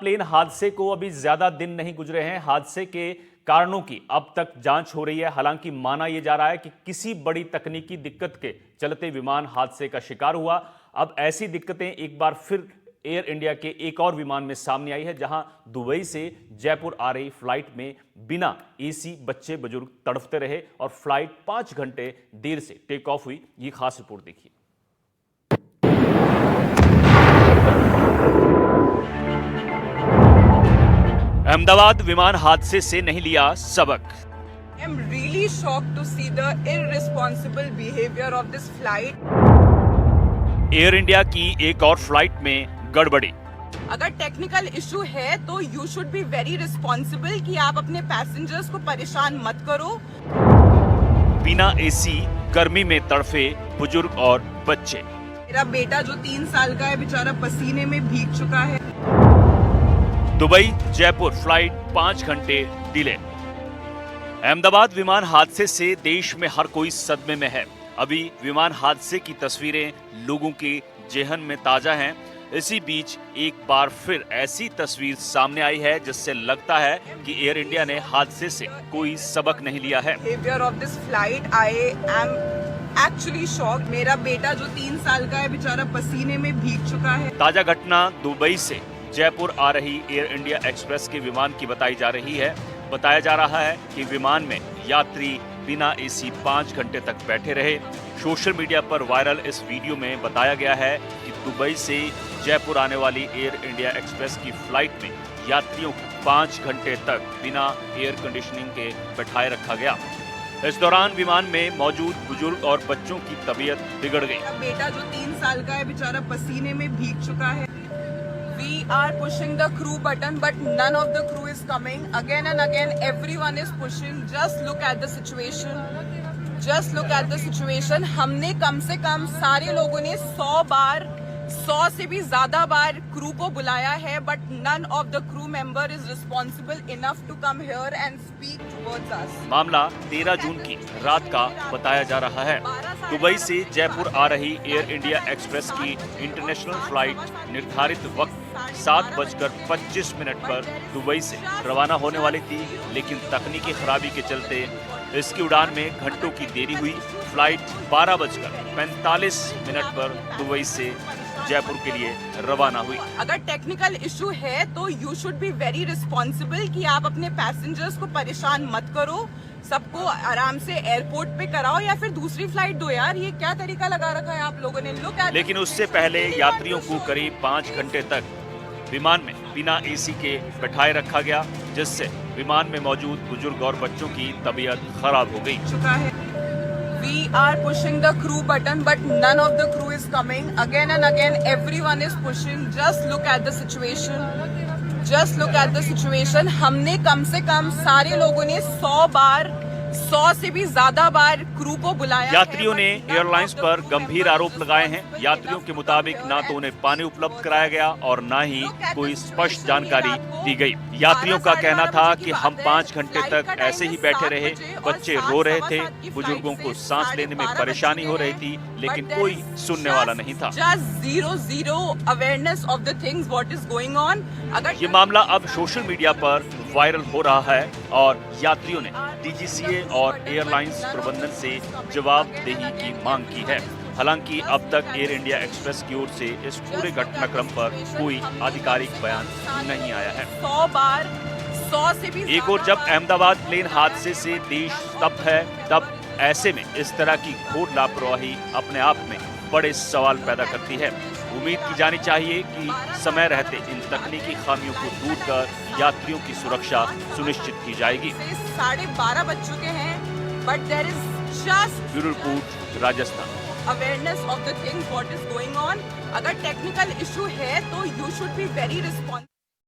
Plane हादसे को अभी ज्यादा दिन नहीं गुजरे हैं। हादसे के कारणों की अब तक जांच हो रही है। हालांकि माना यह जा रहा है कि किसी बड़ी तकनीकी दिक्कत के चलते विमान हादसे का शिकार हुआ। अब ऐसी दिक्कतें एक बार फिर एयर इंडिया के एक और विमान में सामने आई है, जहां दुबई से जयपुर आ रही फ्लाइट में बिना एसी बच्चे बुजुर्ग तड़फते रहे और फ्लाइट 5 घंटे देर से टेक ऑफ हुई। ये खास रिपोर्ट देखिए। अहमदाबाद विमान हादसे से नहीं लिया सबक। I am really shocked to see the irresponsible behavior of this flight. Air India की एक और फ्लाइट में गड़बड़ी। अगर टेक्निकल इशू है तो you should be very responsible कि आप अपने पैसेंजर्स को परेशान मत करो। बिना एसी गर्मी में तड़फे बुजुर्ग और बच्चे। मेरा बेटा जो 3 साल का है बेचारा पसीने में भीग चुका है। दुबई जयपुर फ्लाइट 5 घंटे डिले। अहमदाबाद विमान हादसे से देश में हर कोई सदमे में है। अभी विमान हादसे की तस्वीरें लोगों के जेहन में ताजा हैं। इसी बीच एक बार फिर ऐसी तस्वीर सामने आई है जिससे लगता है कि एयर इंडिया ने हादसे से कोई सबक नहीं लिया है। Behaviour of this flight I am actually shocked. मेरा बेटा जो 3 साल का है बेचारा पसीने में भीग चुका है। ताजा घटना दुबई से जयपुर आ रही एयर इंडिया एक्सप्रेस के विमान की बताई जा रही है। बताया जा रहा है कि विमान में यात्री बिना एसी 5 घंटे तक बैठे रहे। सोशल मीडिया पर वायरल इस वीडियो में बताया गया है कि दुबई से जयपुर आने वाली एयर इंडिया एक्सप्रेस की फ्लाइट में यात्रियों को 5 घंटे तक बिना एयर कंडीशनिंग के बैठाए रखा गया। इस दौरान विमान में मौजूद बुजुर्ग और बच्चों की तबीयत बिगड़ गई। बेटा जो 3 साल का है बेचारा पसीने में भीग चुका है। We are pushing the crew button, but none of the crew is coming. Again and again, everyone is pushing. Just look at the situation. Just look at the situation. हमने कम से कम सारे लोगों ने 100 से भी ज्यादा बार क्रू को बुलाया है, but none of the crew member is responsible enough to come here and speak towards us. मामला 13 जून की रात का बताया जा रहा है। दुबई से जयपुर आ रही एयर इंडिया एक्सप्रेस की इंटरनेशनल फ्लाइट निर्धारित वक्त 7:25 पर दुबई से रवाना होने वाली थी, लेकिन तकनीकी खराबी के चलते इसकी उड़ान में घंटों की देरी हुई। फ्लाइट 12:45 पर दुबई से जयपुर के लिए रवाना हुई। अगर टेक्निकल इशू है तो you should be very responsible कि आप अपने पैसेंजर्स को परेशान मत करो। सबको आराम से एयरपोर्ट पे कराओ या फिर दूसरी फ्लाइट दो। यार ये क्या तरीका लगा रखा है आप लोगों ने। लेकिन उससे पहले यात्रियों को करीब 5 घंटे तक विमान में बिना एसी के बैठाए रखा गया, जिससे विमान में मौजूद बुजुर्ग और बच्चों की तबीयत खराब हो गई। We are pushing the crew button, but none of the crew is coming. Again and again, everyone is pushing. Just look at the situation. Just look at the situation. हमने कम से कम सारे लोगों ने 100 से भी ज्यादा बार क्रू को बुलाया। यात्रियों ने एयरलाइंस पर गंभीर आरोप लगाए हैं। यात्रियों के मुताबिक ना तो उन्हें पानी उपलब्ध कराया गया और ना ही कोई स्पष्ट जानकारी दी गई। यात्रियों का कहना था कि हम 5 घंटे तक ऐसे ही बैठे रहे। बच्चे रो रहे थे, बुजुर्गों को सांस लेने में परेशानी हो रही थी, लेकिन कोई सुनने वाला नहीं था। Zero awareness of the things what is going on. ये मामला अब सोशल मीडिया पर वायरल हो रहा है और यात्रियों ने डीजीसीए और एयरलाइंस प्रबंधन से जवाबदेही की मांग की है। हालांकि अब तक एयर इंडिया एक्सप्रेस की ओर से इस पूरे घटनाक्रम पर कोई आधिकारिक बयान नहीं आया है। 100 से भी एक और जब अहमदाबाद प्लेन हादसे से देश स्तब्ध है, तब ऐसे में इस तरह की घोर लापरवाही अपने आप में बड़े सवाल पैदा करती है। उम्मीद की जानी चाहिए कि समय रहते इन तकनीकी खामियों को दूर कर यात्रियों की सुरक्षा सुनिश्चित की जाएगी। 12:30 बज चुके हैं, but there is just bureau report, Rajasthan. Awareness of the things what is going on. अगर टेक्निकल इशू है तो you should be very responsible.